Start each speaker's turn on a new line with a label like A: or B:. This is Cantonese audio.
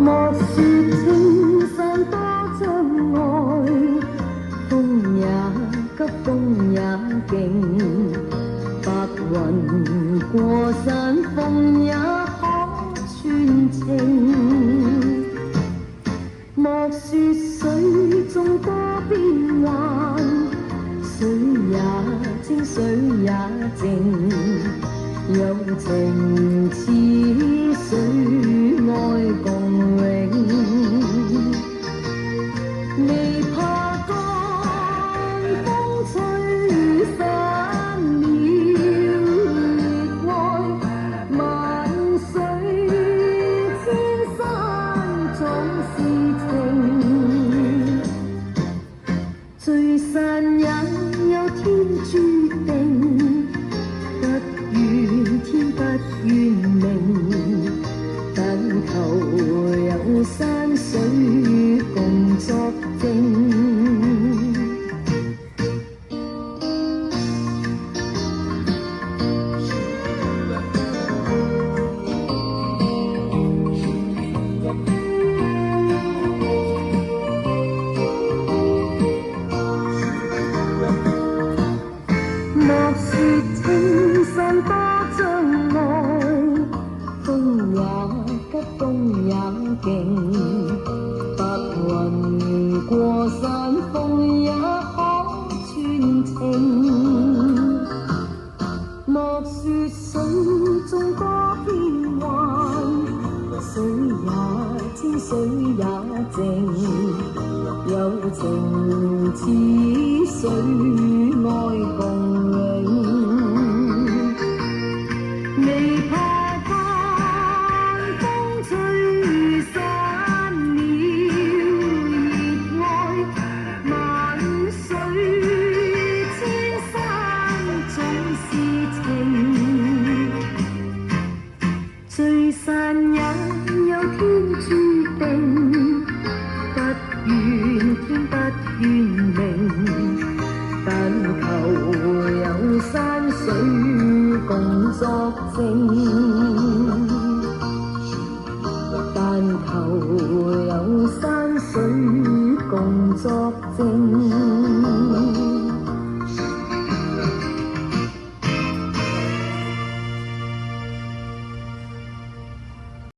A: 莫說青山多障礙，風也急，風也勁，白雲過山峰也可傳情。莫說水中多變幻，水也清，水也靜，有情似水愛共永。未怕乾，風吹散了熱愛，萬水千山總是情，聚散也有天注定，不怨天不怨命，但求有山水共作證。莫說青山多障礙，風也急，風也勁，白雲過山峰也可傳情。莫說水中多變幻，水也清，水也靜，有情似水愛共永。未怕乾，風吹散了熱愛，萬水千山總是情，聚散也有天注定，不怨天不怨命，但求有山水共作證，但求有山水共作證。